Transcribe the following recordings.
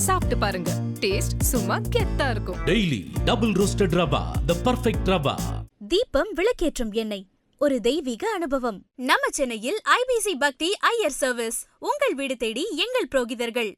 சாப்பிட்டு பாருங்க, டேஸ்ட் சும்மா கெத்தா இருக்கும். டெய்லி டபுள் ரோஸ்டட் ரவா, தி பெர்ஃபெக்ட் ரவா. தீபம் விளக்கேற்றும் எண்ணெய், ஒரு தெய்வீக அனுபவம். நம்ம சென்னையில் ஐபிசி பக்தி ஐயர் சர்வீஸ், உங்கள் வீடு தேடி எங்கள் புரோகிதர்கள்.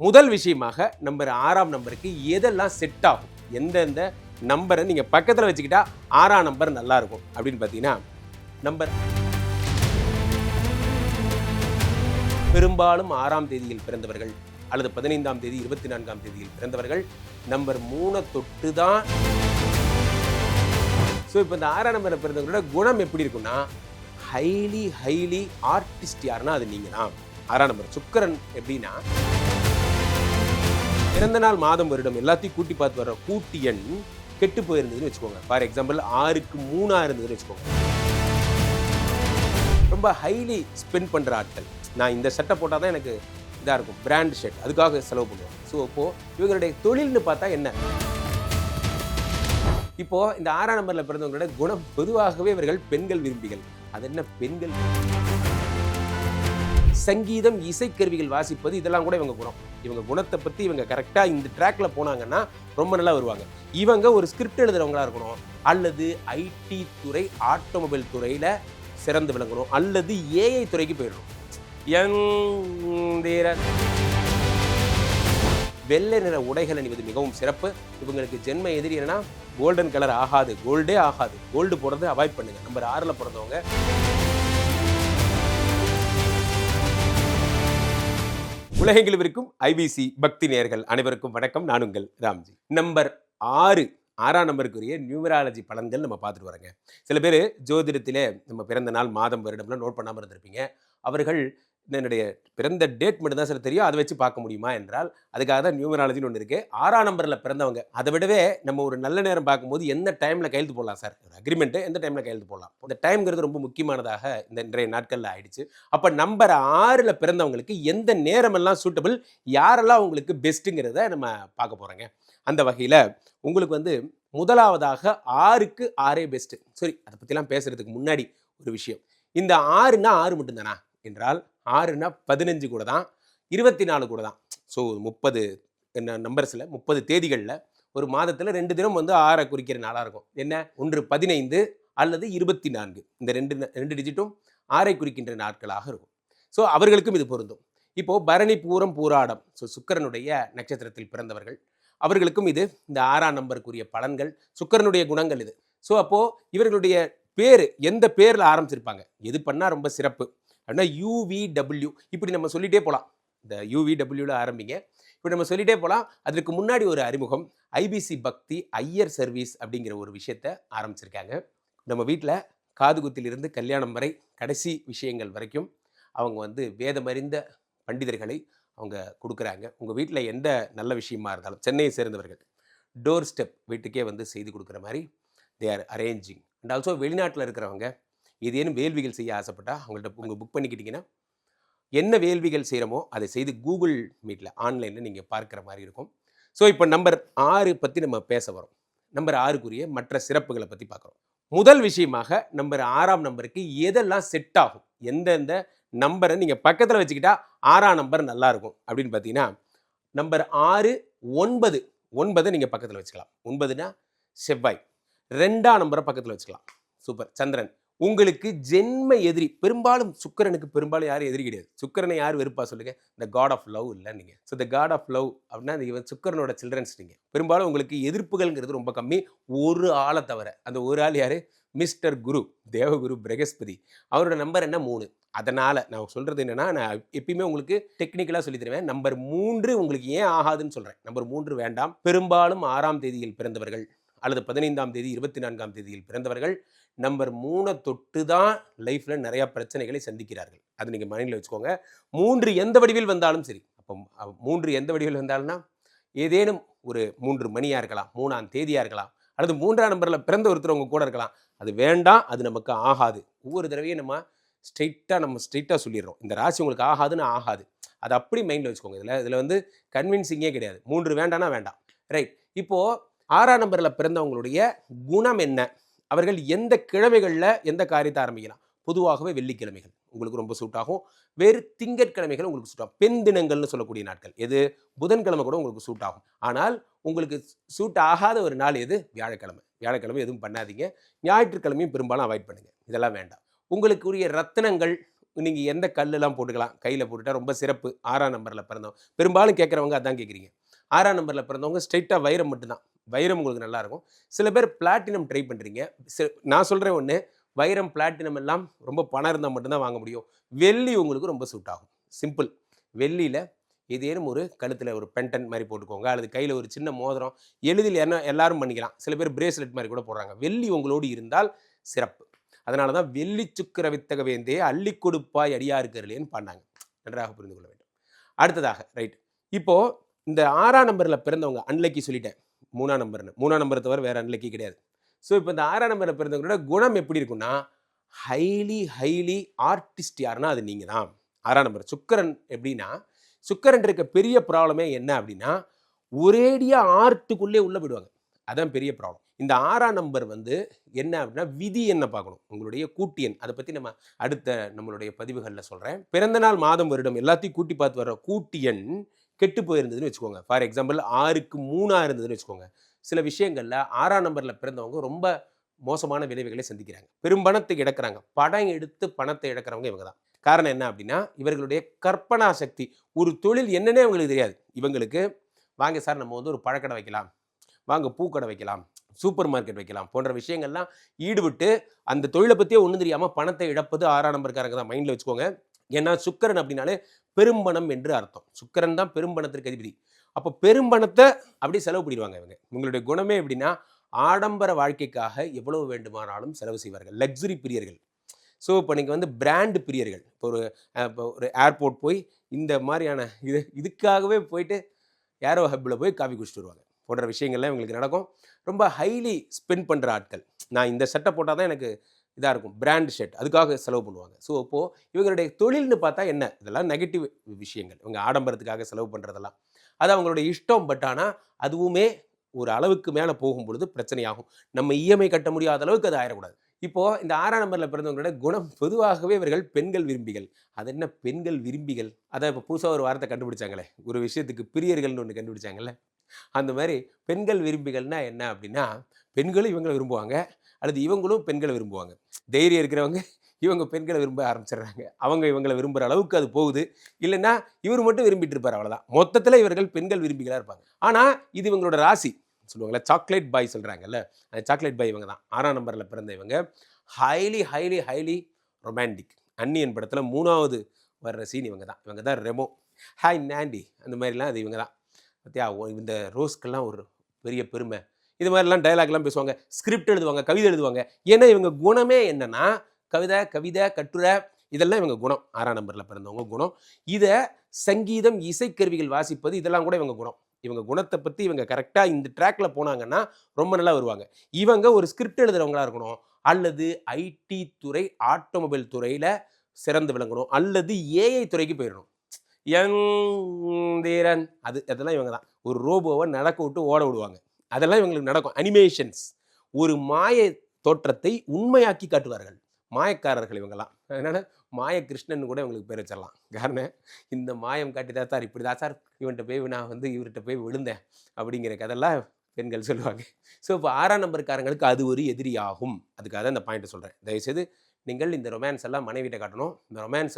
முதல் விஷயமாக நம்பர் 6ஆம் நம்பருக்கு எதெல்லாம் செட் ஆகும், எந்தெந்த நம்பரை நீங்க பக்கத்துல வச்சுக்கிட்டா 6ஆம் நம்பர் நல்லா இருக்கும் அப்படின்னு பார்த்தீங்கன்னா, நம்பர் பெரும்பாலும் 6ஆம் தேதியில் பிறந்தவர்கள் அல்லது 15ஆம் தேதி 24ஆம் தேதியில் பிறந்தவர்கள் நம்பர் 3 தொட்டு தான். ஸோ இப்போ இந்த 6ஆம் நம்பரில் பிறந்தவங்களோட குணம் எப்படி இருக்குன்னா, ஹைலி ஆர்டிஸ்ட் யாருன்னா அது நீங்கள் தான். 6ஆம் நம்பர் சுக்கிரன் எப்படின்னா, பிறந்த நாள் மாதம் வருடம் எல்லாத்தையும் கூட்டி பார்த்து வர்ற கூட்டி எண் கெட்டு போயிருந்ததுன்னு வச்சுக்கோங்க. ஃபார் எக்ஸாம்பிள் 6க்கு 3 இருந்ததுன்னு வச்சுக்கோங்க. ரொம்ப ஹைலி ஸ்பெண்ட் பண்ணுற ஆட்கள், நான் இந்த ஷர்ட்டை போட்டால் தான் எனக்கு இதாக இருக்கும், பிராண்ட் ஷர்ட், அதுக்காக செலவு பண்ணுவோம். ஸோ இப்போது இவங்களுடைய தொழில்னு பார்த்தா என்ன, இப்போது இந்த 6ஆம் நம்பரில் பிறந்தவங்களோட குணம் பொதுவாகவே இவர்கள் பெண்கள் விரும்பிகள். அது என்ன பெண்கள், சங்கீதம், இசைக்கருவிகள் வாசிப்பது, இதெல்லாம் கூட இவங்க குணம். இவங்க குணத்தை பற்றி இவங்க கரெக்டாக இந்த ட்ராக்ல போனாங்கன்னா ரொம்ப நல்லா வருவாங்க. இவங்க ஒரு ஸ்கிரிப்ட் எழுதுறவங்களா இருக்கணும், அல்லது ஐடி துறை ஆட்டோமொபைல் துறையில் சிறந்து விளங்கணும், அல்லது ஏஐ துறைக்கு போயிடணும். வெள்ளை நிற உடைகள் அணிவது மிகவும் சிறப்பு. இவங்களுக்கு ஜென்ம எதிரி என்னன்னா கோல்டன் கலர் ஆகாது, கோல்டே ஆகாது. கோல்டு போடுறது அவாய்ட் பண்ணுங்க. நம்பர் 6ல் பிறந்தவங்க உலகெங்கிலும் இருக்கும் ஐபிசி பக்தி நேயர்கள் அனைவருக்கும் வணக்கம். நான் உங்கள் ராம்ஜி. நம்பர் 6ஆம் நம்பருக்குரிய நியூமராலஜி பலன்கள் நம்ம பார்த்துட்டு வரோங்க. சில பேர் ஜோதிடத்திலே நம்ம பிறந்த நாள் மாதம் வருடம்லாம் நோட் பண்ணாமல் இருந்திருப்பீங்க. அவர்கள் என்னுடைய பிறந்த டேட் மட்டும் தான் சார் தெரியும், அதை வச்சு பார்க்க முடியுமா என்றால், அதுக்காக தான் நியூமராலஜின்னு ஒன்று இருக்குது. 6ஆம் நம்பரில் பிறந்தவங்க அதை விடவே நம்ம ஒரு நல்ல நேரம் பார்க்கும்போது எந்த டைமில் கையெழுத்து போடலாம் சார், ஒரு அக்ரிமெண்ட்டு எந்த டைமில் கையெழுத்து போடலாம், இந்த டைம்ங்கிறது ரொம்ப முக்கியமானதாக இந்த இன்றைய நாட்களில் ஆயிடுச்சு. அப்போ நம்பர் 6ல் பிறந்தவங்களுக்கு எந்த நேரமெல்லாம் சூட்டபிள், யாரெல்லாம் உங்களுக்கு பெஸ்ட்டுங்கிறத நம்ம பார்க்க போகிறோங்க. அந்த வகையில் உங்களுக்கு வந்து முதலாவதாக 6க்கு 6 பெஸ்ட்டு. சரி, அதை பற்றிலாம் பேசுகிறதுக்கு முன்னாடி ஒரு விஷயம், இந்த 6ன்னா 6 மட்டும்தானா என்றால், 6ன்னா 15 கூட தான், 24 கூட தான். ஸோ 30 நம்பர்ஸில் 30 தேதிகளில் ஒரு மாதத்தில் 2 தினம் வந்து 6 குறிக்கிற நாளாக இருக்கும். என்ன, ஒன்று 15 அல்லது 24. இந்த ரெண்டு டிஜிட்டும் 6 குறிக்கின்ற நாட்களாக இருக்கும். ஸோ அவர்களுக்கும் இது பொருந்தும். இப்போது பரணி, பூரம், பூராடம், ஸோ சுக்கிரனுடைய நட்சத்திரத்தில் பிறந்தவர்கள், அவர்களுக்கும் இது இந்த 6ஆம் நம்பருக்குரிய பலன்கள், சுக்கிரனுடைய குணங்கள் இது. ஸோ அப்போது இவர்களுடைய பேர் எந்த பேரில் ஆரம்பிச்சிருப்பாங்க, எது பண்ணால் ரொம்ப சிறப்பு அப்படின்னா UVW, இப்படி நம்ம சொல்லிகிட்டே போகலாம். இந்த UVWவில் ஆரம்பிங்க, இப்படி நம்ம சொல்லிகிட்டே போகலாம். அதற்கு முன்னாடி ஒரு அறிமுகம், ஐபிசி பக்தி ஐயர் சர்வீஸ் அப்படிங்கிற ஒரு விஷயத்தை ஆரம்பிச்சிருக்காங்க. நம்ம வீட்டில் காதுகுத்திலிருந்து கல்யாணம் வரை கடைசி விஷயங்கள் வரைக்கும் அவங்க வந்து வேதமறிந்த பண்டிதர்களை அவங்க கொடுக்குறாங்க. உங்கள் வீட்டில் எந்த நல்ல விஷயமா இருந்தாலும், சென்னையை சேர்ந்தவர்கள் டோர் ஸ்டெப் வீட்டுக்கே வந்து செய்து கொடுக்குற மாதிரி they are arranging. And also வெளிநாட்டில் இருக்கிறவங்க ஏதேனும் வேள்விகள் செய்ய ஆசைப்பட்டா அவங்கள்ட்ட உங்கள் புக் பண்ணிக்கிட்டிங்கன்னா, என்ன வேள்விகள் செய்கிறோமோ அதை செய்து கூகுள் மீட்டில் ஆன்லைனில் நீங்கள் பார்க்குற மாதிரி இருக்கும். ஸோ இப்போ நம்பர் 6 பற்றி நம்ம பேச வரோம். நம்பர் 6க்குரிய மற்ற சிறப்புகளை பற்றி பார்க்குறோம். முதல் விஷயமாக நம்பர் 6ஆம் நம்பருக்கு எதெல்லாம் செட் ஆகும், எந்தெந்த நம்பரை நீங்கள் பக்கத்தில் வச்சுக்கிட்டா 6ஆம் நம்பர் நல்லா இருக்கும் அப்படின்னு பார்த்தீங்கன்னா, நம்பர் 6, 9 நீங்கள் பக்கத்தில் வச்சுக்கலாம். 9னா செவ்வாய். 2ஆம் நம்பரை பக்கத்தில் வச்சுக்கலாம். சூப்பர். சந்திரன். உங்களுக்கு ஜென்ம எதிரி பெரும்பாலும் சுக்கிரனுக்கு பெரும்பாலும் யாரும் எதிரி கிடையாது. சுக்கிரனை யார் வெறுப்பா சொல்லுங்க, இந்த காட் ஆஃப் லவ் இல்லை நீங்கள். So the god of love அப்படின்னா நீங்கள் சுக்கிரனோட சில்ட்ரன்ஸ். நீங்கள் பெரும்பாலும் உங்களுக்கு எதிர்ப்புகள்ங்கிறது ரொம்ப கம்மி, ஒரு ஆளை தவிர. அந்த ஒரு ஆள் யார், மிஸ்டர் குரு, தேவகுரு பிரகஸ்பதி. அவரோட நம்பர் என்ன, 3. அதனால் நான் சொல்கிறது என்னென்னா, நான் எப்பயுமே உங்களுக்கு டெக்னிக்கலாக சொல்லி தருவேன். நம்பர் 3 உங்களுக்கு ஏன் ஆகாதுன்னு சொல்கிறேன். நம்பர் 3 வேண்டாம். பெரும்பாலும் 6ஆம் தேதியில் பிறந்தவர்கள் அல்லது 15ஆம் தேதி 24ஆம் தேதியில் பிறந்தவர்கள் நம்பர் 3 தொட்டு தான் லைஃப்பில் நிறையா பிரச்சனைகளை சந்திக்கிறார்கள். அது நீங்கள் மைண்டில் வச்சுக்கோங்க. 3 எந்த வடிவில் வந்தாலும் சரி. அப்போ 3 எந்த வடிவில் வந்தாலும்னா, ஏதேனும் ஒரு 3 மணியாக இருக்கலாம், 3ஆம் தேதியாக இருக்கலாம், அல்லது 3ஆம் நம்பரில் பிறந்த ஒருத்தர் உங்க கூட இருக்கலாம். அது வேண்டாம், அது நமக்கு ஆகாது. ஒவ்வொரு தடவையும் நம்ம ஸ்ட்ரெயிட்டாக சொல்லிடுறோம், இந்த ராசி உங்களுக்கு ஆகாதுன்னு ஆகாது. அது அப்படி மைண்டில் வச்சுக்கோங்க. இதில் வந்து கன்வின்சிங்கே கிடையாது. 3 வேண்டாம்னா வேண்டாம். ரைட். இப்போது 6ஆம் நம்பரில் பிறந்தவங்களுடைய குணம் என்ன, அவர்கள் எந்த கிழமைகளில் எந்த காரியத்தை ஆரம்பிக்கலாம். பொதுவாகவே வெள்ளிக்கிழமைகள். உங்களுக்கு ரொம்ப சூட் ஆகும். வேறு திங்கட்கிழமைகள் உங்களுக்கு சூட் ஆகும். பெண் தினங்கள்னு சொல்லக்கூடிய நாட்கள் எது? புதன்கிழமை கூட உங்களுக்கு சூட் ஆகும். ஆனால் உங்களுக்கு சூட் ஆகாத ஒரு நாள் எது? வியாழக்கிழமை. வியாழக்கிழமை எதுவும் பண்ணாதீங்க. ஞாயிற்றுக்கிழமையும் பெரும்பாலும் அவாய்ட் பண்ணுங்க. இதெல்லாம் வேண்டாம். உங்களுக்குரிய ரத்தினங்கள் நீங்கள் எந்த கல்லெல்லாம் போட்டுக்கலாம். கையில் போட்டுட்டா ரொம்ப சிறப்பு. 6ஆம் நம்பரில் பிறந்தவங்க பெரும்பாலும் கேட்குறவங்க அதான் கேட்குறீங்க. 6ஆம் நம்பரில் பிறந்தவங்க ஸ்ட்ரைட்டாக வைரம் மட்டும்தான். வைரம் உங்களுக்கு நல்லாயிருக்கும். சில பேர் பிளாட்டினம் ட்ரை பண்ணுறீங்க. நான் சொல்கிறேன் ஒன்று, வைரம் பிளாட்டினம் எல்லாம் ரொம்ப பணம் இருந்தால் மட்டும்தான் வாங்க முடியும். வெள்ளி உங்களுக்கு ரொம்ப சூட் ஆகும். சிம்பிள். வெள்ளியில் ஏதேனும் ஒரு கழுத்தில் ஒரு பென்டன் மாதிரி போட்டுக்கோங்க, அல்லது கையில் ஒரு சின்ன மோதிரம். எளிதில் எல்லாரும் பண்ணிக்கலாம். சில பேர் பிரேஸ்லெட் மாதிரி கூட போடுறாங்க. வெள்ளி உங்களோடு இருந்தால் சிறப்பு. அதனால தான் வெள்ளி சுக்கிர வித்தக வேந்தே அள்ளி கொடுப்பாய் அடியாருக்கருளேன்னு பண்ணாங்க. நன்றாக புரிந்து கொள்ள வேண்டும். அடுத்ததாக ரைட், இப்போது இந்த 6ஆம் நம்பரில் பிறந்தவங்க அன்லக்கி சொல்லிட்டேன். 3ஆம் நம்பர்னு 3ஆம் நம்பரை தவிர வேறு அன்லக்கி கிடையாது. ஸோ இப்போ இந்த 6ஆம் நம்பரில் பிறந்தவங்களோட குணம் எப்படி இருக்குன்னா, ஹைலி ஆர்டிஸ்ட் யாருன்னா அது நீங்கள் தான். 6ஆம் நம்பர் சுக்கிரன் எப்படின்னா, சுக்கிரன் இருக்க பெரிய ப்ராப்ளமே என்ன அப்படின்னா, ஒரேடியாக ஆர்ட்டுக்குள்ளே உள்ளே போயிடுவாங்க. அதான் பெரிய ப்ராப்ளம். இந்த 6ஆம் நம்பர் என்ன அப்படின்னா, விதி என்ன பார்க்கணும், உங்களுடைய கூட்டி எண். அதை பற்றி நம்ம அடுத்த நம்மளுடைய பதிவுகளில் சொல்கிறேன். பிறந்த நாள் மாதம் வருடம் எல்லாத்தையும் கூட்டி பார்த்து வர்ற கூட்டி எண் கெட்டு போயிருந்ததுன்னு வச்சுக்கோங்க. ஃபார் எக்ஸாம்பிள் 6க்கு 3 இருந்ததுன்னு வச்சுக்கோங்க. சில விஷயங்களில் 6ஆம் நம்பரில் பிறந்தவங்க ரொம்ப மோசமான விளைவுகளை சந்திக்கிறாங்க. பெரும்பணத்தை இழக்கிறாங்க. படம் எடுத்து பணத்தை இழக்கிறவங்க இவங்க தான். காரணம் என்ன அப்படின்னா, இவர்களுடைய கற்பனா சக்தி. ஒரு தொழில் என்னன்னே அவங்களுக்கு தெரியாது. இவங்களுக்கு வாங்க சார் நம்ம ஒரு பழக்கடை வைக்கலாம், வாங்க பூக்கடை வைக்கலாம், சூப்பர் மார்க்கெட் வைக்கலாம் போன்ற விஷயங்கள்லாம் ஈடுபட்டு அந்த தொழிலை பற்றியே ஒன்றும் தெரியாமல் பணத்தை இழப்பது 6ஆம் நம்பர்காரங்க தான். மைண்டில் வச்சுக்கோங்க. ஏன்னா சுக்கிரன் அப்படின்னாலே பெரும்பணம் என்று அர்த்தம். சுக்கிரன் தான் பெரும்பணத்திற்கு அதிபதி. அப்போ பெரும்பணத்தை அப்படி செலவு பண்ணிடுவாங்க இவங்க. உங்களுடைய குணமே எப்படின்னா, ஆடம்பர வாழ்க்கைக்காக எவ்வளவு வேண்டுமானாலும் செலவு செய்வார்கள். லக்ஸுரி பிரியர்கள். ஸோ இப்போ நீங்கள் பிராண்டு பிரியர்கள். இப்போ ஒரு ஏர்போர்ட் போய் இந்த மாதிரியான இதுக்காகவே போயிட்டு ஏரோ ஹப்பில் போய் காஃபி குடிச்சிட்டு வருவாங்க போன்ற விஷயங்கள்லாம் இவங்களுக்கு நடக்கும். ரொம்ப ஹைலி ஸ்பெண்ட் பண்ணுற ஆட்கள். நான் இந்த ஷர்ட்டை போட்டால் தான் எனக்கு இதாக இருக்கும், பிராண்ட் ஷர்ட், அதுக்காக செலவு பண்ணுவாங்க. ஸோ இப்போது இவங்களுடைய தொழில்னு பார்த்தா என்ன, இதெல்லாம் நெகட்டிவ் விஷயங்கள். இவங்க ஆடம்பரத்துக்காக செலவு பண்ணுறதெல்லாம் அது அவங்களுடைய இஷ்டம். பட் ஆனால் அதுவுமே ஒரு அளவுக்கு மேலே போகும் பொழுது பிரச்சனையாகும். நம்ம இஎம்ஐ கட்ட முடியாத அளவுக்கு அது ஆயிடக்கூடாது. இப்போது இந்த 6ஆம் நம்பரில் பிறந்தவங்களோட குணம் பொதுவாகவே இவர்கள் பெண்கள் விரும்பிகள். அது என்ன பெண்கள் விரும்பிகள்? அதான் இப்போ புதுசாக ஒரு வார்த்தை கண்டுபிடிச்சாங்களே, ஒரு விஷயத்துக்கு பிரியர்கள்னு ஒன்று கண்டுபிடிச்சாங்கல்ல. அந்த மாதிரி பெண்கள் விரும்பிகள்னா என்ன அப்படின்னா, பெண்களும் இவங்களை விரும்புவாங்க, அல்லது இவங்களும் பெண்களை விரும்புவாங்க. தைரியம் இருக்கிறவங்க இவங்க பெண்களை விரும்ப ஆரம்பிச்சிடுறாங்க. அவங்க இவங்களை விரும்புகிற அளவுக்கு அது போகுது. இல்லைன்னா இவர் மட்டும் விரும்பிட்டு இருப்பார், அவ்வளோதான். மொத்தத்தில் இவர்கள் பெண்கள் விரும்பிகளாக இருப்பாங்க. ஆனால் இது இவங்களோட ராசி சொல்லுவாங்கள்ல, சாக்லேட் பாய் சொல்கிறாங்கல்ல, அந்த சாக்லேட் பாய் இவங்க தான். 6ஆம் நம்பரில் பிறந்த இவங்க ஹைலி ரொமான்டிக். அன்னியன் படத்தில் 3வது வர்ற சீன் இவங்க தான். இவங்க தான் ரெமோ, ஹாய் நாண்டி, அந்த மாதிரிலாம் அது இவங்க தான். பார்த்தியா, இந்த ரோஸ்க்கெல்லாம் ஒரு பெரிய பெருமை. இது மாதிரிலாம் டைலாக்லாம் பேசுவாங்க, ஸ்கிரிப்ட் எழுதுவாங்க, கவிதை எழுதுவாங்க. ஏன்னா இவங்க குணமே என்னென்னா, கவிதை கட்டுரை, இதெல்லாம் இவங்க குணம். 6ஆம் நம்பரில் பிறந்தவங்க குணம். இதை சங்கீதம், இசைக்கருவிகள் வாசிப்பது, இதெல்லாம் கூட இவங்க குணம். இவங்க குணத்தை பற்றி இவங்க கரெக்டாக இந்த ட்ராக்ல போனாங்கன்னா ரொம்ப நல்லா வருவாங்க. இவங்க ஒரு ஸ்கிரிப்ட் எழுதுறவங்களா இருக்கணும், அல்லது ஐடி துறை, ஆட்டோமொபைல் துறையில் சிறந்து விளங்கணும், அல்லது ஏஐ துறைக்கு போயிடணும். யந்திரன் அதெல்லாம் இவங்க தான். ஒரு ரோபோவை நடக்க விட்டு ஓட விடுவாங்க. அதெல்லாம் இவங்களுக்கு நடக்கும். அனிமேஷன்ஸ், ஒரு மாய தோற்றத்தை உண்மையாக்கி காட்டுவார்கள். மாயக்காரர்கள் இவங்கெல்லாம். அதனால் மாய கிருஷ்ணன் கூட இவங்களுக்கு பேர் வச்சிடலாம். காரணம், இந்த மாயம் காட்டிதான் சார், இப்படி தான் சார் இவன்கிட்ட போய் நான் இவர்கிட்ட போய் விழுந்தேன் அப்படிங்கிற கதெல்லாம் பெண்கள் சொல்லுவாங்க. ஸோ இப்போ 6ஆம் நம்பருக்காரங்களுக்கு அது ஒரு எதிரியாகும். அதுக்காக தான் இந்த பாயிண்ட்டை சொல்கிறேன். தயவுசெய்து நீங்கள் இந்த ரொமான்ஸ் எல்லாம் மனைவிட்ட காட்டணும். இந்த ரொமான்ஸ்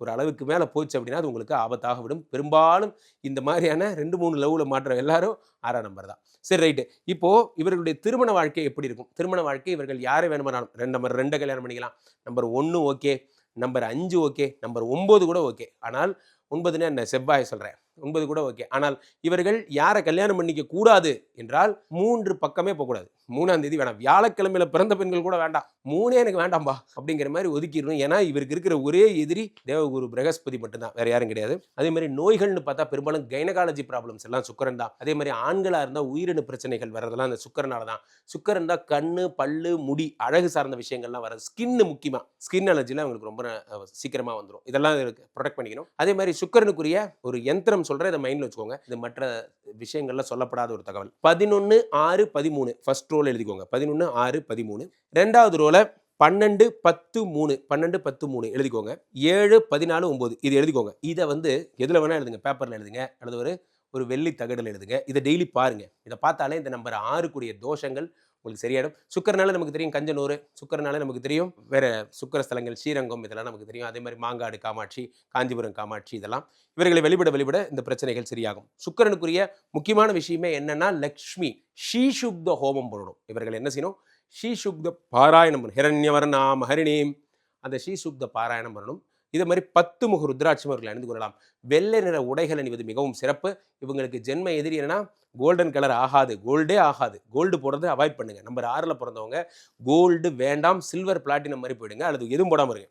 ஒரு அளவுக்கு மேலே போச்சு அப்படின்னா அது உங்களுக்கு ஆபத்தாக விடும். பெரும்பாலும் இந்த மாதிரியான 2-3 லவ்வில் மாற்ற எல்லாரும் 6ஆம் நம்பர் தான். சரி, ரைட்டு. இப்போது இவர்களுடைய திருமண வாழ்க்கை எப்படி இருக்கும்? திருமண வாழ்க்கை இவர்கள் யாரை வேணுமானாலும், நம்பர் 2 கல்யாணம் பண்ணிக்கலாம், number 1 okay, number 5 okay, number 9 கூட ஓகே. ஆனால் 9ன்னு என்ன, செவ்வாய் சொல்கிறேன், 9 கூட ஓகே. ஆனால் இவர்கள் யாரை கல்யாணம் பண்ணிக்க கூடாது என்றால் 3 பக்கமே போகக்கூடாது. 3ஆம் தேதி வேணாம், வியாழக்கிழமையில பிறந்த பெண்கள் கூட வேண்டாம், 3 எனக்கு வேண்டாம்பா அப்படிங்கிற மாதிரி ஒதுக்கிடணும். ஏன்னா இவருக்கு இருக்கிற ஒரே எதிரி தேவகுரு பிரகஸ்பதி மட்டும்தான், வேற யாரும் கிடையாது. அதே மாதிரி நோய்கள்னு பார்த்தா பெரும்பாலும் கைனகாலஜி ப்ராப்ளம்ஸ் எல்லாம் சுக்கரன் தான். அதே மாதிரி ஆண்களாக இருந்தால் உயிரின பிரச்சனைகள் வர்றதெல்லாம் அந்த சுக்கரனால தான். சுக்கரன் தான் கண்ணு, பல்லு, முடி, அழகு சார்ந்த விஷயங்கள்லாம் வர்றது. ஸ்கின்னு முக்கியமாக, ஸ்கின் அலர்ஜிலாம் அவங்களுக்கு ரொம்ப சீக்கிரமாக வந்துடும். இதெல்லாம் ப்ரொடெக்ட் பண்ணிக்கணும். அதே மாதிரி சுக்கரனுக்குரிய ஒரு யந்திரம் சொல்கிறேன், இதை மைண்டில் வச்சுக்கோங்க. இது மற்ற விஷயங்கள்ல சொல்லப்படாத ஒரு தகவல். 11, 6, 13 ஃபர்ஸ்ட் ரோல் எழுதிக்கோங்க. 11, 6, 13. 2வது ரோல 12-10-3 எழுதிக்கோங்க. 7-14-9 இது எழுதிக்கோங்க. இதை வந்து எதில் வேணால் எழுதுங்க, பேப்பரில் எழுதுங்க அல்லது ஒரு வெள்ளி தகடில் எழுதுங்க. இதை டெய்லி பாருங்க. இதை பார்த்தாலே இந்த நம்பர் 6 கூடிய தோஷங்கள் உங்களுக்கு சரியாயிடும். சுக்கரனால நமக்கு தெரியும் கஞ்சனூர், சுக்கரனால நமக்கு தெரியும் வேற சுக்கர ஸ்தலங்கள் ஸ்ரீரங்கம், இதெல்லாம் நமக்கு தெரியும். அதே மாதிரி மாங்காடு காமாட்சி, காஞ்சிபுரம் காமாட்சி, இதெல்லாம் இவர்களை வெளிவிட இந்த பிரச்சனைகள் சரியாகும். சுக்கரனுக்குரிய முக்கியமான விஷயமே என்னன்னா லக்ஷ்மி ஸ்ரீசுக்த ஹோமம் பண்ணணும். இவர்கள் என்ன செய்யணும்? ஸ்ரீசுக்த பாராயணம் பண்ணணும். ஹிரண்யவர்ணாம் ஹரிணீம், அந்த ஸ்ரீசுக்த பாராயணம் பண்ணணும். இதே மாதிரி 10 முக ருத்ராட்சம் அவர்கள் அணிந்து கொள்ளலாம். வெள்ளை நிற உடைகள் அணிவது மிகவும் சிறப்பு. இவங்களுக்கு ஜென்ம எதிரி என்னன்னா கோல்டன் கலர் ஆகாது, கோல்டே ஆகாது. கோல்டு போடுறதை அவாய்ட் பண்ணுங்க. நம்பர் 6ல் பிறந்தவங்க கோல்டு வேண்டாம், சில்வர் பிளாட்டினம் மாதிரி போயிடுங்க, அல்லது எதுவும் போடாமல் இருங்க.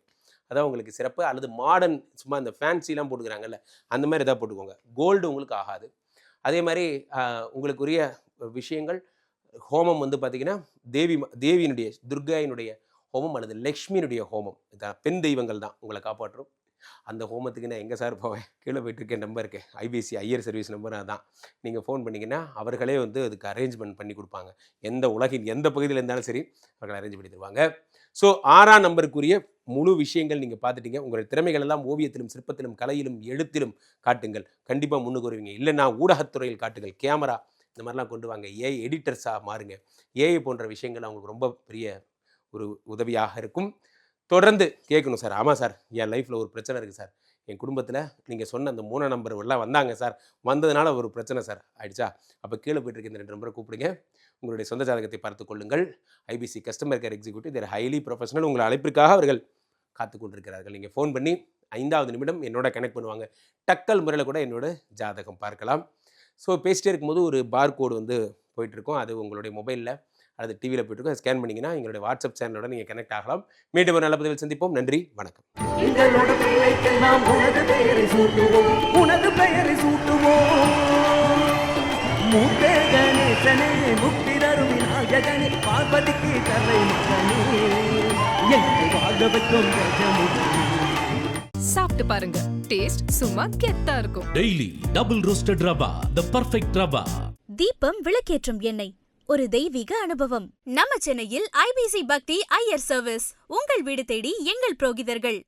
அதான் உங்களுக்கு சிறப்பு. அல்லது மாடர்ன் சும்மா இந்த ஃபேன்சிலாம் போட்டுக்கிறாங்கல்ல, அந்த மாதிரி எதாவது போட்டுக்கோங்க. கோல்டு உங்களுக்கு ஆகாது. அதே மாதிரி உங்களுக்குரிய விஷயங்கள் ஹோமம் வந்து பார்த்தீங்கன்னா தேவியினுடைய துர்காயினுடைய ஹோமம் அல்லது லக்ஷ்மியினுடைய ஹோமம். இதான் பெண் தெய்வங்கள் தான் உங்களை காப்பாற்றும். அந்த ஹோமத்துக்கு நான் எங்கே சார் போவேன்? கீழே போயிட்டுருக்கேன் நம்பர் இருக்குது, ஐபிசி ஐயர் சர்வீஸ் நம்பர். அதான் நீங்கள் ஃபோன் பண்ணிங்கன்னா அவர்களே வந்து அதுக்கு அரேஞ்ச்மெண்ட் பண்ணி கொடுப்பாங்க. உலகின் எந்த பகுதியில் இருந்தாலும் சரி அவர்கள் அரேஞ்ச் பண்ணி தருவாங்க. ஸோ 6ஆம் நம்பருக்குரிய முழு விஷயங்கள் நீங்கள் பார்த்துட்டீங்க. உங்களுடைய திறமைகள் எல்லாம் ஓவியத்திலும் சிற்பத்திலும் கலையிலும் எழுத்திலும் காட்டுங்கள். கண்டிப்பாக முன்னுக்கு வருவீங்க. இல்லைன்னா ஊடகத்துறையில் காட்டுங்கள். கேமரா இந்த மாதிரிலாம் கொண்டு வாங்க. ஏஐ எடிட்டர்ஸாக மாறுங்க. ஏஐ போன்ற விஷயங்கள் அவங்களுக்கு ரொம்ப பெரிய ஒரு உதவியாக இருக்கும். தொடர்ந்து கேட்கணும் சார். ஆமாம் சார், என் லைஃப்பில் ஒரு பிரச்சனை இருக்குது சார். என் குடும்பத்தில் நீங்கள் சொன்ன அந்த 3 நம்பர் எல்லாம் வந்தாங்க சார், வந்ததுனால ஒரு பிரச்சனை சார் ஆயிடுச்சா? அப்போ கீழே போய்ட்டு இந்த 2 நம்பரை கூப்பிடுங்க. உங்களுடைய சொந்த ஜாதகத்தை பார்த்து கொள்ளுங்கள். ஐபிசி கஸ்டமர் கேர் எக்ஸிக்யூட்டிவ், தேர் ஹைலி ப்ரொஃபஷனல். உங்கள் அழைப்பிற்காக அவர்கள் காத்து கொண்டிருக்கிறார்கள். நீங்கள் ஃபோன் பண்ணி 5வது நிமிடம் என்னோட கனெக்ட் பண்ணுவாங்க. டக்கல் முறையில் கூட என்னோட ஜாதகம் பார்க்கலாம். ஸோ பேசிட்டே இருக்கும்போது ஒரு பார் கோடு வந்து போயிட்டுருக்கோம். அது உங்களுடைய மொபைலில் அல்லது டிவியில் போயிட்டுருக்கோம். ஸ்கேன் பண்ணிங்கன்னா எங்களுடைய வாட்ஸ்அப் சேனலோட நீங்கள் கனெக்ட் ஆகலாம். மீண்டும் ஒரு நல்ல பதிவில் சந்திப்போம். நன்றி, வணக்கம். சாப்பிட்டு பாருங்க, டேஸ்ட் சும்மா கெத்தா இருக்கும். டெய்லி டபுள் ரோஸ்டட் ரவா, தி பர்ஃபெக்ட் ரவா. தீபம் விளக்கேற்றும் எண்ணெய், ஒரு தெய்வீக அனுபவம். நம்ம சென்னையில் ஐபிசி பக்தி ஐயர் சர்வீஸ், உங்கள் வீடு தேடி எங்கள் புரோகிதர்கள்.